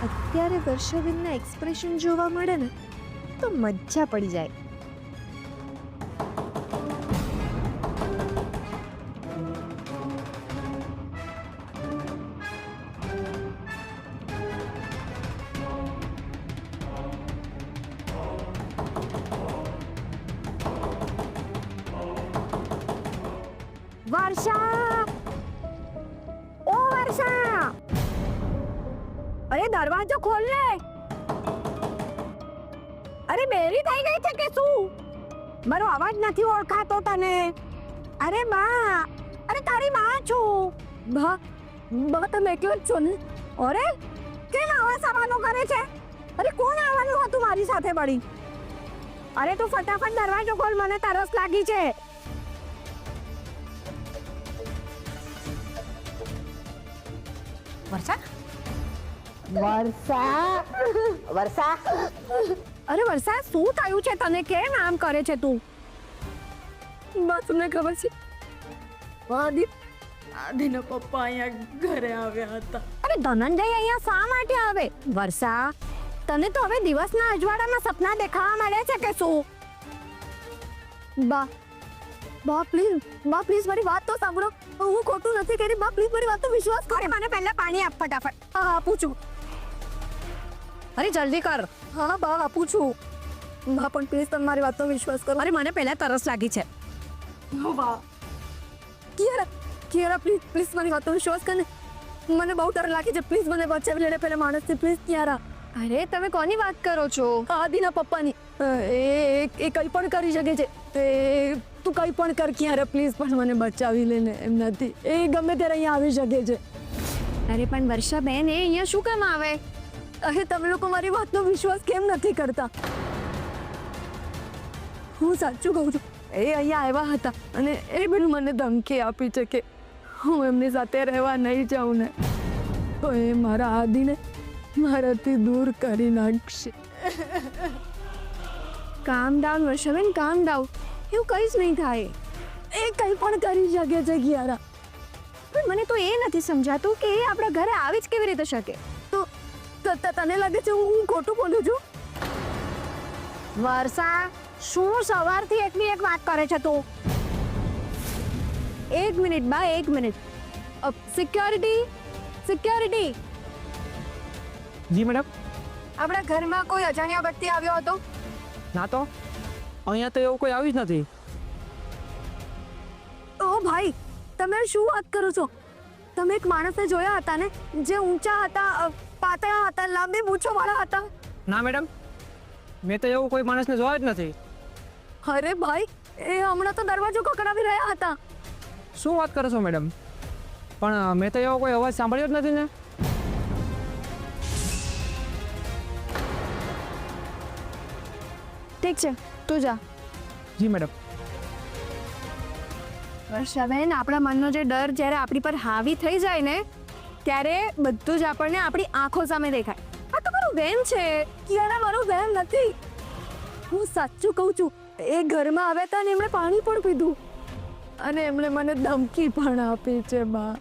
અત્યારે વર્ષાબેનના એક્સપ્રેશન જોવા મળે ને તો મજા પડી જાય. વર્ષા, ઓ વર્ષા, અરે દરવાજો ખોલ ને. અરે બેરી થઈ ગઈ છે કે શું? મારો અવાજ નથી ઓળખાતો તને? અરે બા, અરે તારી માં છું. બા, બા તમે એકલો જ છો ને? અરે કેમ આવા સવાલો કરે છે? અરે કોણ આવવાનું હતું મારી સાથે મળી? અરે તું ફટાફટ દરવાજો ખોલ, મને તરસ લાગી છે. વર્ષા, વર્ષા, વર્ષા, અરે વર્ષા શું થયું છે તને? કેમ આમ કરે છે તું? બસ તમને ખબર છે આદિના પપ્પા અહીંયા ઘરે આવ્યા હતા. અરે ધનંજય અહીંયા શા માટે આવે? વર્ષા, તને તો હવે દિવસના અજવાળામાં સપના દેખાવા મળે છે કે શું? બા, બા પ્લીઝ, બા પ્લીઝ મારી વાત તો સાંભળો. હું ખોટું નથી કરી. બા પ્લીઝ મારી વાત તો વિશ્વાસ કરો. મને પહેલા પાણી આપ ફટાફટ. હા આપું છું. અરે જલ્દી કર. હા બા આપું છું. બા પણ પ્લીઝ તમે મારી વાતનો વિશ્વાસ કરો. અરે મને પહેલા તરસ લાગી છે. બા, કિયારા, કિયારા પ્લીઝ, પ્લીઝ મારી વાતનો વિશ્વાસ કર ને. મને બહુ ડર લાગે છે. પ્લીઝ મને બચાવી લેને પેલા માણસથી. પ્લીઝ કિયારા. અરે તમે કોની વાત કરો છો? આદિના પપ્પાની. એ કંઈ પણ કરી શકે છે. તું કંઈ પણ કર કિયારા પ્લીઝ, પણ મને બચાવી લેને. એમ નથી, એ ગમે ત્યારે અહીંયા આવી શકે છે. અરે પણ વર્ષાબેન એ અહીંયા શું કામ આવે? અરે તમે લોકો મારી વાતનો વિશ્વાસ કેમ નથી કરતા? હું સાચું કહું છું. એ અહીંયા આવ્યા હતા અને એ બેન મને ધમકી આપી છે કે હું એમની સાથે રહેવા નહીં જાઉં ને તો એ મારા આદિને મારાથી દૂર કરી નાખશે. કામ ડાઉન વર્ષાબેન, કામ ડાઉન. એવું કંઈ જ નહીં થાય. એ કંઈ પણ કરી શકે છે કિયારા. પણ મને તો એ નથી સમજાતું કે એ આપણા ઘરે આવી જ કેવી રીતે શકે? તો તને લાગે છે હું ખોટું બોલું છું? વર્ષા, શું સવારથી એકની એક વાત કરે છે તું? એક મિનિટ બા, એક મિનિટ. Security, security. જી મેડમ. આપણા ઘરમાં કોઈ અજાણ્યો વ્યક્તિ આવ્યો હતો? ના તો અહીંયા તો એવું કોઈ આવ્યું જ નથી. ઓ ભાઈ, તમે શું વાત કરો છો? તમે એક માણસને જોયા હતા ને, જે ઊંચા હતા, પાતળા હતા, લાંબી મૂછોવાળા હતા? ના મેડમ, મેં તો એવું કોઈ માણસને જોયા જ નથી. અરે ભાઈ, એ હમણાં તો દરવાજો ખખડાવી રહ્યા હતા. શું વાત કરો છો મેડમ? પણ મેં તો એવો કોઈ અવાજ સાંભળ્યો જ નથી ને. ઠીક છે, તું જા. જી મેડમ. વર્ષાબેન, આપણા મનનો જે ડર જ્યારે આપણી પર હાવી થઈ જાય ને ત્યારે બધું જ આપણને આપણી આંખો સામે દેખાય. આ તો મારું વહેમ છે. કિયારા, મારું વહેમ નથી. હું સાચું કહું છું. એ ઘરમાં આવ્યા હતા અને એમણે પાણી પણ પીધું અને એમણે મને ધમકી પણ આપી છે બા.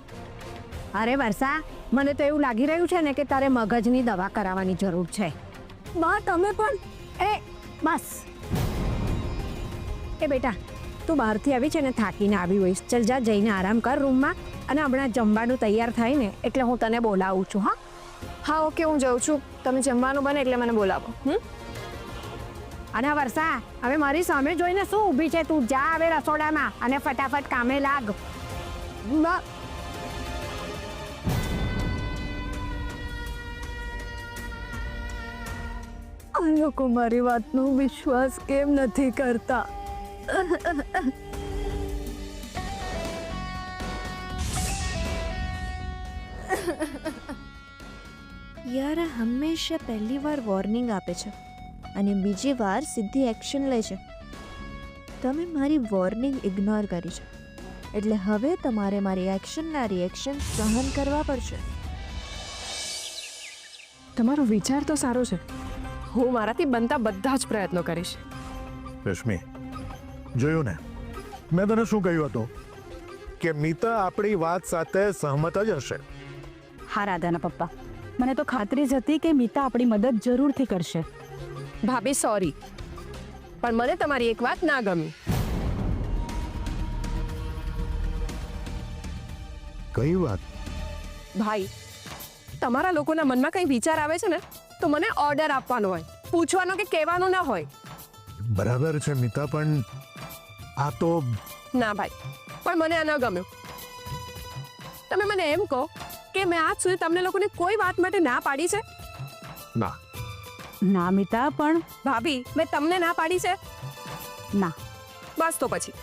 અરે વર્ષા, મને તો એવું લાગી રહ્યું છે ને કે તારે મગજની દવા કરાવવાની જરૂર છે. બા તમે પણ. બસ એ બેટા, તું બહારથી આવી છે ને થાકીને આવી હોઈશ. ચાલ જા, જઈને આરામ કર રૂમમાં. અને હમણાં જમવાનું તૈયાર થાય ને એટલે હું તને બોલાવું છું. હા હા ઓકે, હું જાઉં છું. તમે જમવાનું બને એટલે મને બોલાવો. અને વર્ષા, હવે મારી સામે જોઈને શું ઊભી છે? તું જા હવે રસોડામાં અને ફટાફટ કામે લાગ. બા, આ લોકો મારી વાતનો વિશ્વાસ કેમ નથી કરતા? યાર, હંમેશા પહેલી વાર વોર્નિંગ આપે છે અને બીજી વાર સીધી એક્શન લે છે. તમે મારી વોર્નિંગ ઇગ્નોર કરી છે એટલે હવે તમારે મારી એક્શનના રિએક્શન સહન કરવા પડશે. તમારો વિચાર તો સારો છે. હું મારાથી બનતા બધા જ પ્રયત્નો કરીશ. રશ્મિ, જોયું ને મેં તને શું કહ્યું હતું કે મીતા આપણી વાત સાથે સહમત જ હશે. હા રાધાના પપ્પા, મને તો ખાતરી જ હતી કે મિતા આપણી મદદ જરૂરથી કરશે. ભાભી સોરી, પણ મને તમારી એક વાત ના ગમી. કઈ વાત? ભાઈ, તમારા લોકોના મનમાં કંઈ વિચાર આવે છે ને તો મને ઓર્ડર આપવાનો હોય, પૂછવાનો કે કહેવાનું ના હોય. બરાબર છે મિતા, પણ આ તો ના ભાઈ, પણ મને આ ન ગમ્યું. તમે મને એમ કહો કે મેં આજ સુધી તમને લોકોને કોઈ વાત માટે ના પાડી છે? ના. ના મિતા, પણ ભાભી, મેં તમને ના પાડી છે? ના. બસ તો પછી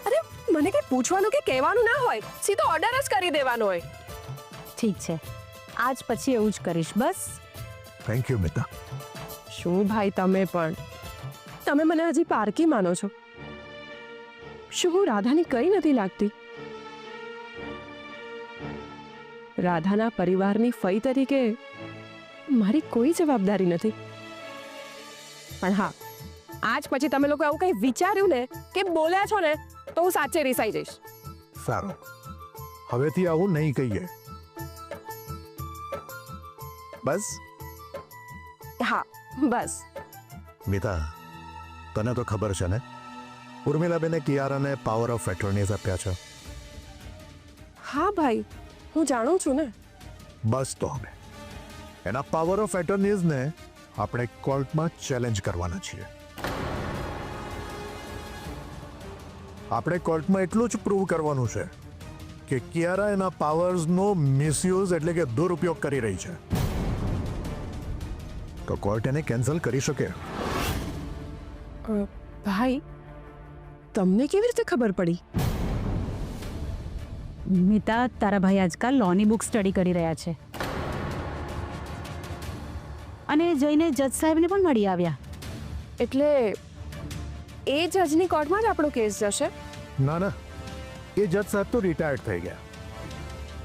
અરે મને કંઈ પૂછવાનું કે કહેવાનું ના હોય, સીધો ઓર્ડર જ કરી દેવાનો હોય. ઠીક છે, આજ પછી એવું જ કરીશ. બસ. Thank you Mita. શું ભાઈ, તમે મને હજી પારકી માનો છો? શું હું રાધાની કઈ નથી લાગતી? રાધાના પરિવારની ફઈ તરીકે મારી કોઈ જવાબદારી નથી. પણ હા, આજ પછી તમે લોકો આવું કંઈ વિચાર્યું ને કે બોલ્યા છો ને તો હું સાચે રીસાઈ જઈશ. સારું, હવેથી આવું નહીં કહીએ. બસ. હા, બસ. મિતા, તને તો ખબર છે ને, ઉર્મિલાબેને કિયારાને પાવર ઓફ એટર્નીઝ આપ્યા છે. હા ભાઈ, હું જાણું છું ને. બસ તો હવે એના પાવર ઓફ એટર્નીઝને આપણે કોર્ટમાં ચેલેન્જ કરવાના છીએ. આપણે કોર્ટમાં એટલું જ પ્રૂવ કરવાનું છે કે કિયારા એના પાવર્સનો મિસયુઝ એટલે કે દુરુપયોગ કરી રહી છે. તો કોર્ટ એને કેન્સલ કરી શકે. ભાઈ, તમને કેવી રીતે ખબર પડી? મિતા, તારા ભાઈ આજકાલ લોની બુક સ્ટડી કરી રહ્યા છે અને જઈને જજ સાહેબને પણ મળી આવ્યા. એટલે એ જજની કોર્ટમાં જ આપણો કેસ જશે? ના ના, એ જજ સાહેબ તો રિટાયર્ડ થઈ ગયા,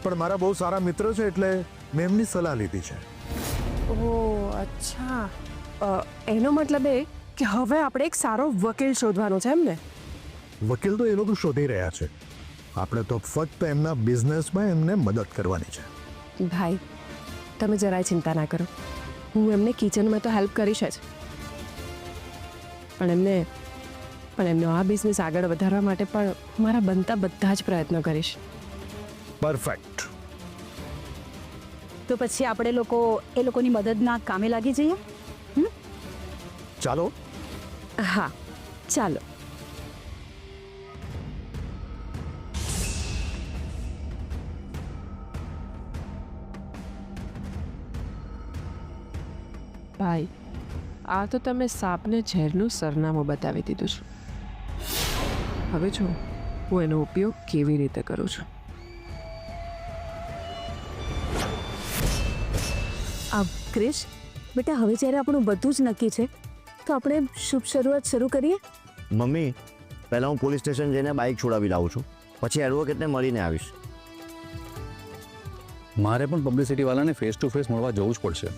પણ મારા બહુ સારા મિત્ર છે એટલે મેં એમની સલાહ લીધી છે. ઓહ અચ્છા, એનો મતલબ એ કે હવે આપણે એક સારો વકીલ શોધવાનો છે એમ ને? વકીલ તો એ લોકો શોધી રહ્યા છે, આપણે તો ફક્ત એમના બિઝનેસમાં એમને મદદ કરવાની છે. ભાઈ, તમે જરાય ચિંતા ના કરો, હું એમને કિચનમાં તો હેલ્પ કરીશ જ, પણ એમનો આ બિઝનેસ આગળ વધારવા માટે પણ મારા બનતા બધા જ પ્રયત્નો કરીશ. પરફેક્ટ. તો પછી આપણે લોકો એ લોકોની મદદના કામે લાગી જઈએ. ચાલો. હા, ચાલો. ભાઈ, આ તો તમે સાપને ઝેરનું સરનામું બતાવી દીધું છે. હવે જો હું એનો ઉપયોગ કેવી રીતે કરું છું. ક્રિશ, બેટા, હવે જ્યારે આપણું બધું જ નક્કી છે તો આપણે શુભ શરૂઆત શરૂ કરીએ. મમ્મી, પહેલાં હું પોલીસ સ્ટેશન જઈને બાઇક છોડાવી લાવું છું, પછી એડવોકેટને મળીને આવીશ. મારે પણ પબ્લિસિટી વાળાને ફેસ ટુ ફેસ મળવા જવું જ પડશે.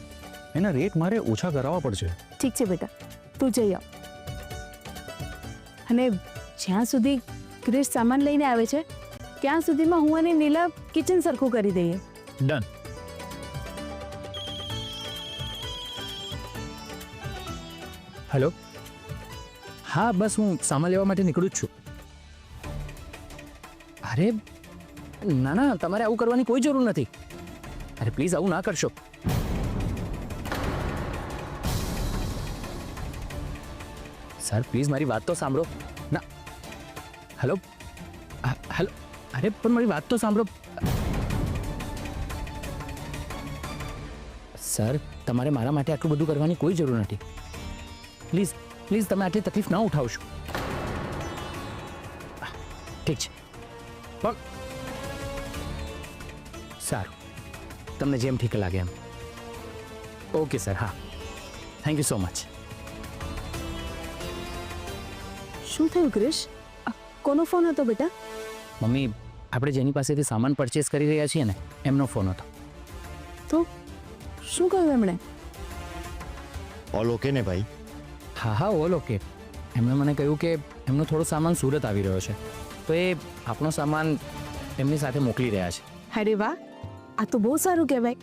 એના રેટ મારે ઓછા કરાવવા પડશે. ઠીક છે બેટા, તું જઈ આવ. અને જ્યાં સુધી ક્રિશ સામાન લઈને આવે છે ત્યાં સુધીમાં હું અને નીલા કિચન સરખું કરી દઈએ. ડન. હેલો. હા, બસ હું સામાન લેવા માટે નીકળું જ છું. અરે ના ના, તમારે આવું કરવાની કોઈ જરૂર નથી. અરે પ્લીઝ આવું ના કરશો. સર પ્લીઝ મારી વાત તો સાંભળો. ના, હેલો હેલો, અરે પણ મારી વાત તો સાંભળો. સર, તમારે મારા માટે આટલું બધું કરવાની કોઈ જરૂર નથી. પ્લીઝ પ્લીઝ, તમે આટલી તકલીફ ના ઉઠાવશો. ઠીક છે, પણ સારું, તમને જેમ ઠીક લાગે એમ. Okay sir. હા, થેન્ક યુ સો મચ. શું થયું ક્રિશ? કોનો ફોન હતો બેટા? મમ્મી, આપણે જેની પાસેથી સામાન પરચેસ કરી રહ્યા છીએ ને એમનો ફોન હતો. તો શું કહ્યું એમણે? ઓલ ઓકે ને ભાઈ? હા હા, ઓલ ઓકે. એમણે મને કહ્યું કે એમનો થોડો સામાન સુરત આવી રહ્યો છે, તો એ આપણો સામાન એમની સાથે મોકલી રહ્યા છે. અરે વાહ, આ તો બહુ સારું કહેવાય.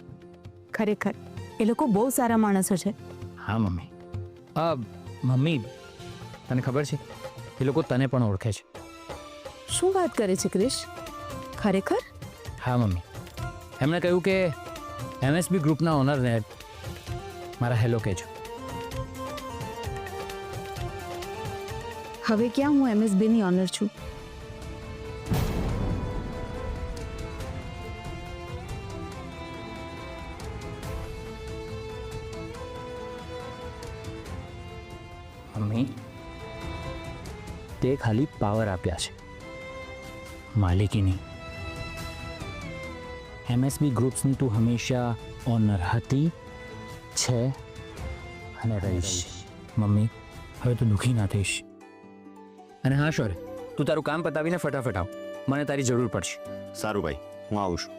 ખરેખર એ લોકો બહુ સારા માણસો છે. હા મમ્મી. મમ્મી તને ખબર છે એ લોકો તને પણ ઓળખે છે. શું વાત કરે છે ક્રિશ? ખરેખર? હા મમ્મી, એમણે કહ્યું કે MSB ગ્રુપના ઓનરને મારા હેલો કહેજો. હવે ક્યાં હું MSB ની ઓનર છું? મમ્મી તે ખાલી પાવર આપ્યા છે, માલિકી નહીં. MSB ગ્રુપ્સની તું હંમેશા ઓનર હતી, છે અને રહીશ. મમ્મી હવે તું દુઃખી ના થઈશ. અને હા શોર, તું તારું કામ પતાવીને ફટાફટ આવ, મને તારી જરૂર પડશે. સારું ભાઈ, હું આવું છું.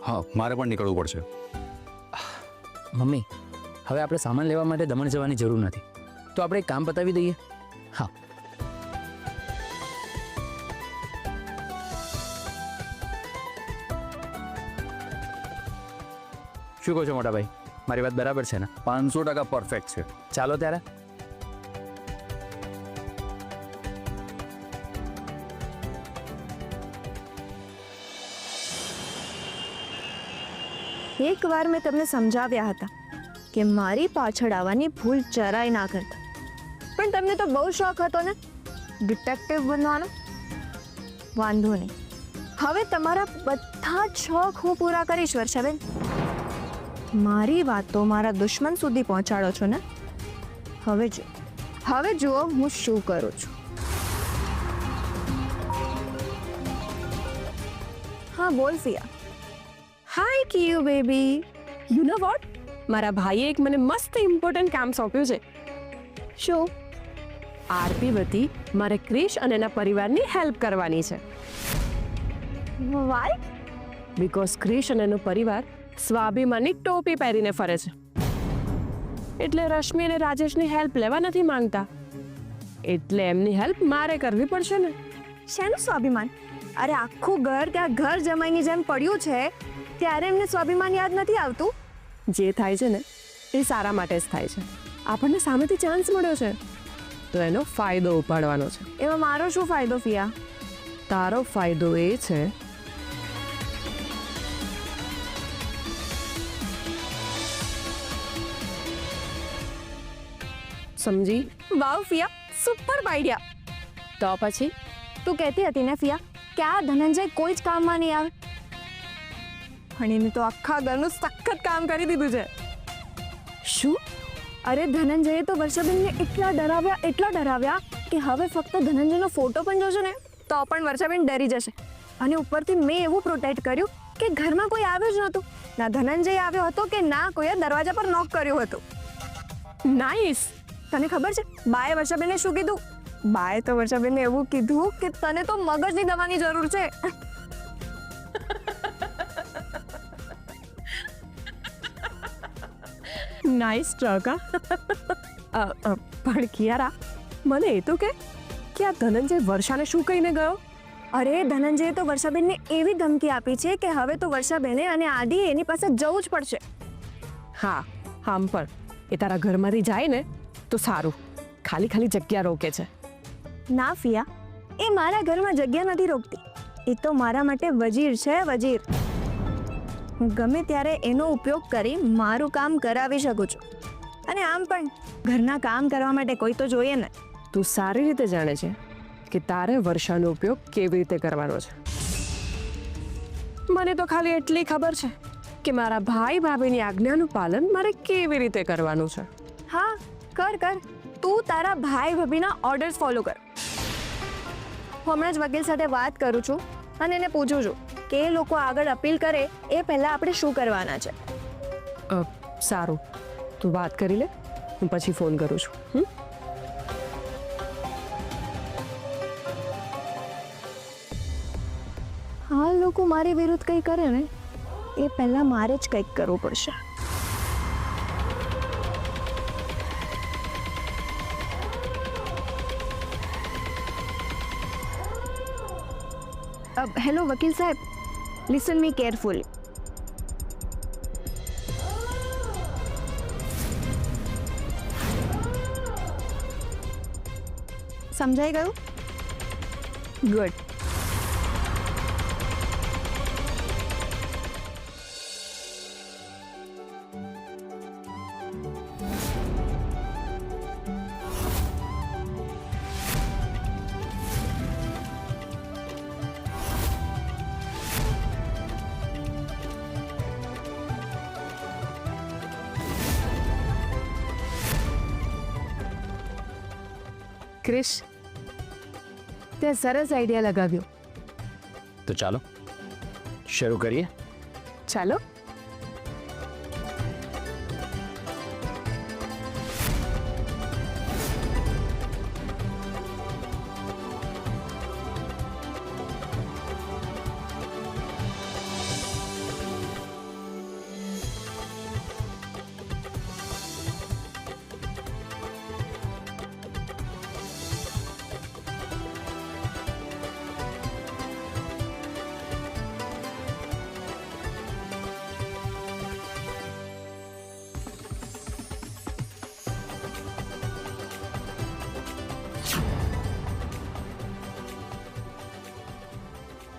હા, મારે પણ નીકળવું પડશે. મમ્મી હવે આપણે સામાન લેવા માટે દમણ જવાની જરૂર નથી, તો આપણે એક કામ પતાવી દઈએ. હા. શું કહો છો મોટા ભાઈ, મારી વાત બરાબર છે ને? 500% પરફેક્ટ છે. ચાલો ત્યારે. એકવાર મેં તમને સમજાવ્યા હતા કે મારી પાછળ આવવાની ભૂલ જરાય ના કરતા, પણ તમને તો બહુ શોખ હતો ને ડિટેક્ટિવ બનવાનો. વાંધો નહીં, હવે તમારા બધા જ શોખ હું પૂરા કરીશ વર્ષાબેન. મારી વાતો મારા દુશ્મન સુધી પહોંચાડો છો ને? હવે જુઓ હું શું કરું છું. હા બોલ ફિયા. હાય કિયુ બેબી. યુ નો વોટ, મારા ભાઈએ એક મને મસ્ત ઇમ્પોર્ટન્ટ કામ સોંપ્યું છે. શું? આરતી વતી મારે ક્રિશ અને એના પરિવારની હેલ્પ કરવાની છે. વાય? બીકોઝ ક્રિશ અને એનો પરિવાર સ્વાભિમાની ટોપી પહેરીને ફરે છે, એટલે રશ્મિ અને રાજેશની હેલ્પ લેવા નથી માંગતા, એટલે એમની હેલ્પ મારે કરવી પડશે ને. શેનું સ્વાભિમાન? અરે આખું ઘર ત્યાં ઘર જમાઈની જેમ પડ્યું છે, ત્યારે એમને સ્વાભિમાન યાદ નથી આવતું? જે થાય છે ને એ સારા માટે જ થાય છે. આપણને સામેથી ચાન્સ મળ્યો છે તો એનો ફાયદો ઉપાડવાનો છે. એમાં મારો શું ફાયદો ફિયા? તારો ફાયદો એ છે સમજી? વાવ ફિયા, સુપર આઈડિયા. તો પછી તું કહેતી હતી ને ફિયા કે આ ધનંજય કોઈ જ કામમાં નહીં આવે, પણ એને તો આખા ઘરનું સખત કામ કરી દીધું છે. શું? અરે ધનંજયે તો વર્ષાબેનને એટલા ડરાવ્યા કે હવે ફક્ત ધનંજયનો ફોટો પણ જોજો ને તો પણ વર્ષાબેન ડરી જશે. અને ઉપરથી મેં એવું પ્રોટેક્ટ કર્યું કે ઘરમાં કોઈ આવ્યું જ નહોતું. ના ધનંજય આવ્યો હતો કે ના કોઈએ દરવાજા પર નોક કર્યું હતું. નાઈસ. તને ખબર છે બાએ વર્ષાબેનને શું કીધું? બાએ તો વર્ષાબેનને એવું કીધું કે તને તો મગજની દવાની જરૂર છે. Nice truck. પણ કિયારા, મને એ તો કે આ ધનંજય વર્ષાને શું કહીને ગયો? અરે ધનંજયે તો વર્ષાબેનને એવી ધમકી આપી છે કે હવે તો વર્ષાબેને અને આદિ એની પાસે જવું જ પડશે. હા આમ પણ એ તારા ઘરમાંથી જાય ને તો સારું, ખાલી જગ્યા રોકે છે. ના ફિયા, એ મારા ઘરમાં જગ્યા નથી રોકતી, એ તો મારા માટે વજીર છે, વજીર. હું ગમે ત્યારે એનો ઉપયોગ કરી મારું કામ કરાવી શકું છું. અને આમ પણ ઘરના કામ કરવા માટે કોઈ તો જોઈએ ને. તું સારી રીતે જાણે છે કે તારે વર્ષાનો ઉપયોગ કેવી રીતે કરવાનો છે. મને તો ખાલી એટલી ખબર છે કે મારા ભાઈ ભાભીની આજ્ઞાનું પાલન મારે કેવી રીતે કરવાનું છે. હા કર, તું તારા ભાઈ ભાભીના ઓર્ડર્સ ફોલો કર. હું હમણાં જ વકીલ સાથે વાત કરું છું અને એને પૂછું છું કે એ લોકો આગળ અપીલ કરે એ પહેલાં આપણે શું કરવાના છે. સારું, તું વાત કરી લે, હું પછી ફોન કરું છું. હા લોકો મારી વિરુદ્ધ કંઈ કરે ને એ પહેલાં મારે જ કંઈક કરવું પડશે. હેલો વકીલ સાહેબ, લિસન મી કેરફુલી. સમજાઈ ગયું? ગુડ. ક્રિશ, તે સરસ આઈડિયા લગાવ્યો. તો ચાલો શરૂ કરીએ. ચાલો.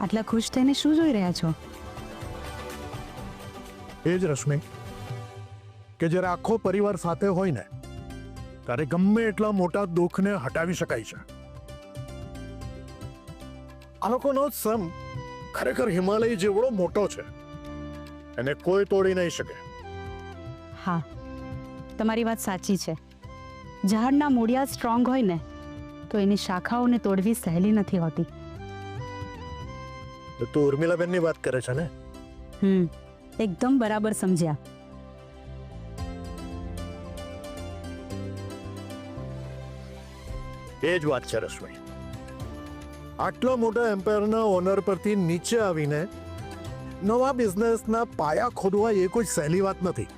આટલા ખુશ થઈને શું જોઈ રહ્યા છો? એ જ રશ્મિ કે જ્યારે આખો પરિવાર સાથે હોય ને ત્યારે ગમે એટલા મોટા દુઃખને હટાવી શકાય છે. આ લોકોનો સમ ખરેખર હિમાલય જેવડો મોટો છે, એને કોઈ તોડી નહીં શકે. હા, તમારી વાત સાચી છે. ઝાડના મૂળિયા સ્ટ્રોંગ હોય ને તો એની શાખાઓને તોડવી સહેલી નથી હોતી. તો તું ઉર્મિલાબેનની વાત કરે છે ને? એકદમ બરાબર સમજ્યા. એ જ વાત છે રશ્મિ. આટલા મોટા એમ્પાયરના ઓનર પરથી નીચે આવીને નવા બિઝનેસના પાયા ખોદવા એ કોઈ સહેલી વાત નથી.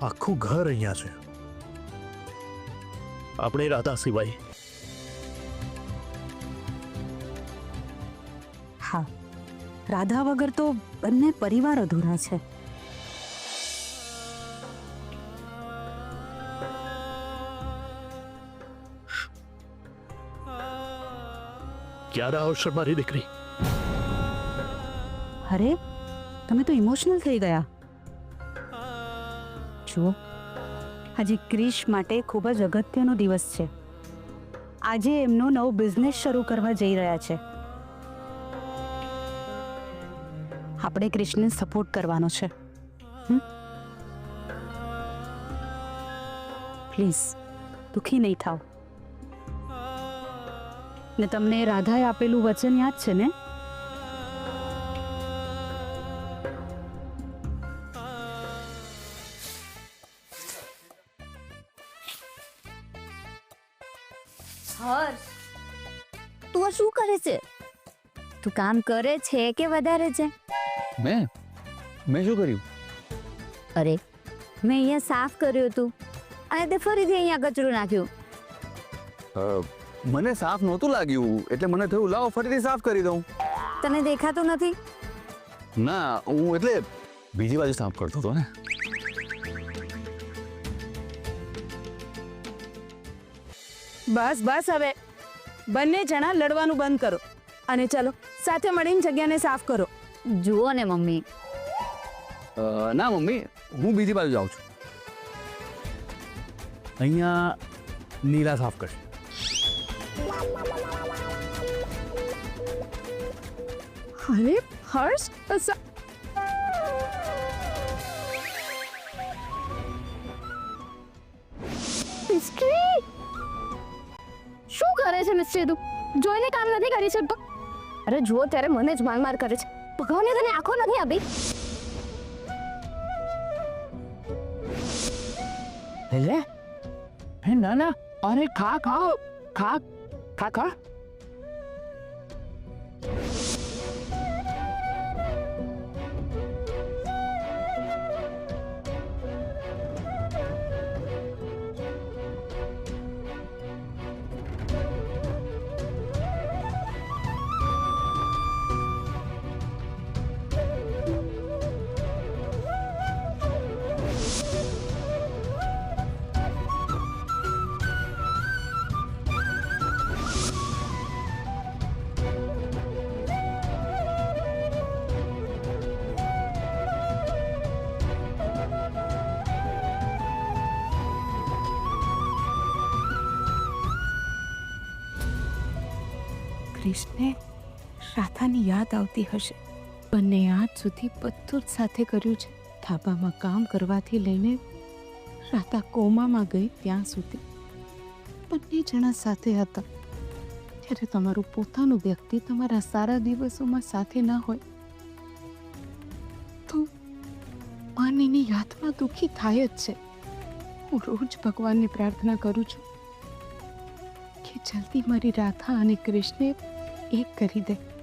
આખું ઘર અહીંયા છે આપણી રાધા સિવાય. હા, રાધા વગર તો બંને પરિવાર અધૂરા છે. ક્યારે આવશે મારી દીકરી? અરે, તમે તો ઇમોશનલ થઈ ગયા. જુઓ, આજે ક્રિશ માટે ખૂબ જ અગત્યનો દિવસ છે. આજે એમનો નવો બિઝનેસ શરૂ કરવા જઈ રહ્યા છે. આપણે ક્રિશને સપોર્ટ કરવાનો છે. પ્લીઝ દુઃખી નહીં થાવ. ને તમને રાધાએ આપેલું વચન યાદ છે ને? હર્ષ, તું આ શું કરે છે? તું કામ કરે છે કે વધારે છે? મેં શું કર્યું? અરે, મેં અહીંયા સાફ કર્યું હતું અને તે ફરીથી અહીંયા કચરું નાખ્યું. મને સાફ નહોતું લાગ્યું એટલે મને થયું લાવો ફરીથી સાફ કરી દઉં. તને દેખાતું નથી? ના, હું એટલે બીજી બાજુ સાફ કરતો હતો ને. બસ બસ, હવે બંને જણા લડવાનું બંધ કરો અને ચલો સાથે મળીને જગ્યાને સાફ કરો. જુઓ ને મમ્મી, ના મમ્મી, હું બીજી બાજુ જાઉં છું. અહીંયા નીલા સાફ કરશે. અરે હર્ષ, શું કરે છે મિસ્ટ્રી? તું જોઈને કામ નથી કરી શકતો? અરે જુઓ, ત્યારે મને જ માર કરે છે. ભગવાને તને આંખો નથી આપી? લે હે, ના ના, અરે ખા ખા ખા ખા ખા. ક્રિશને રાધાની યાદ આવતી હશે. બંને આજ સુધી બધું જ સાથે કર્યું છે. ધાબામાં કામ કરવાથી લઈને રાધા કોમામાં ગઈ ત્યાં સુધી બંને જણા સાથે હતા. જ્યારે તમારું પોતાનું વ્યક્તિ તમારા સારા દિવસોમાં સાથે ના હોય તો માનીની યાદમાં દુઃખી થાય જ છે. હું રોજ ભગવાનને પ્રાર્થના કરું છું કે જલ્દી મારી રાધા અને કૃષ્ણને એક કરી દે.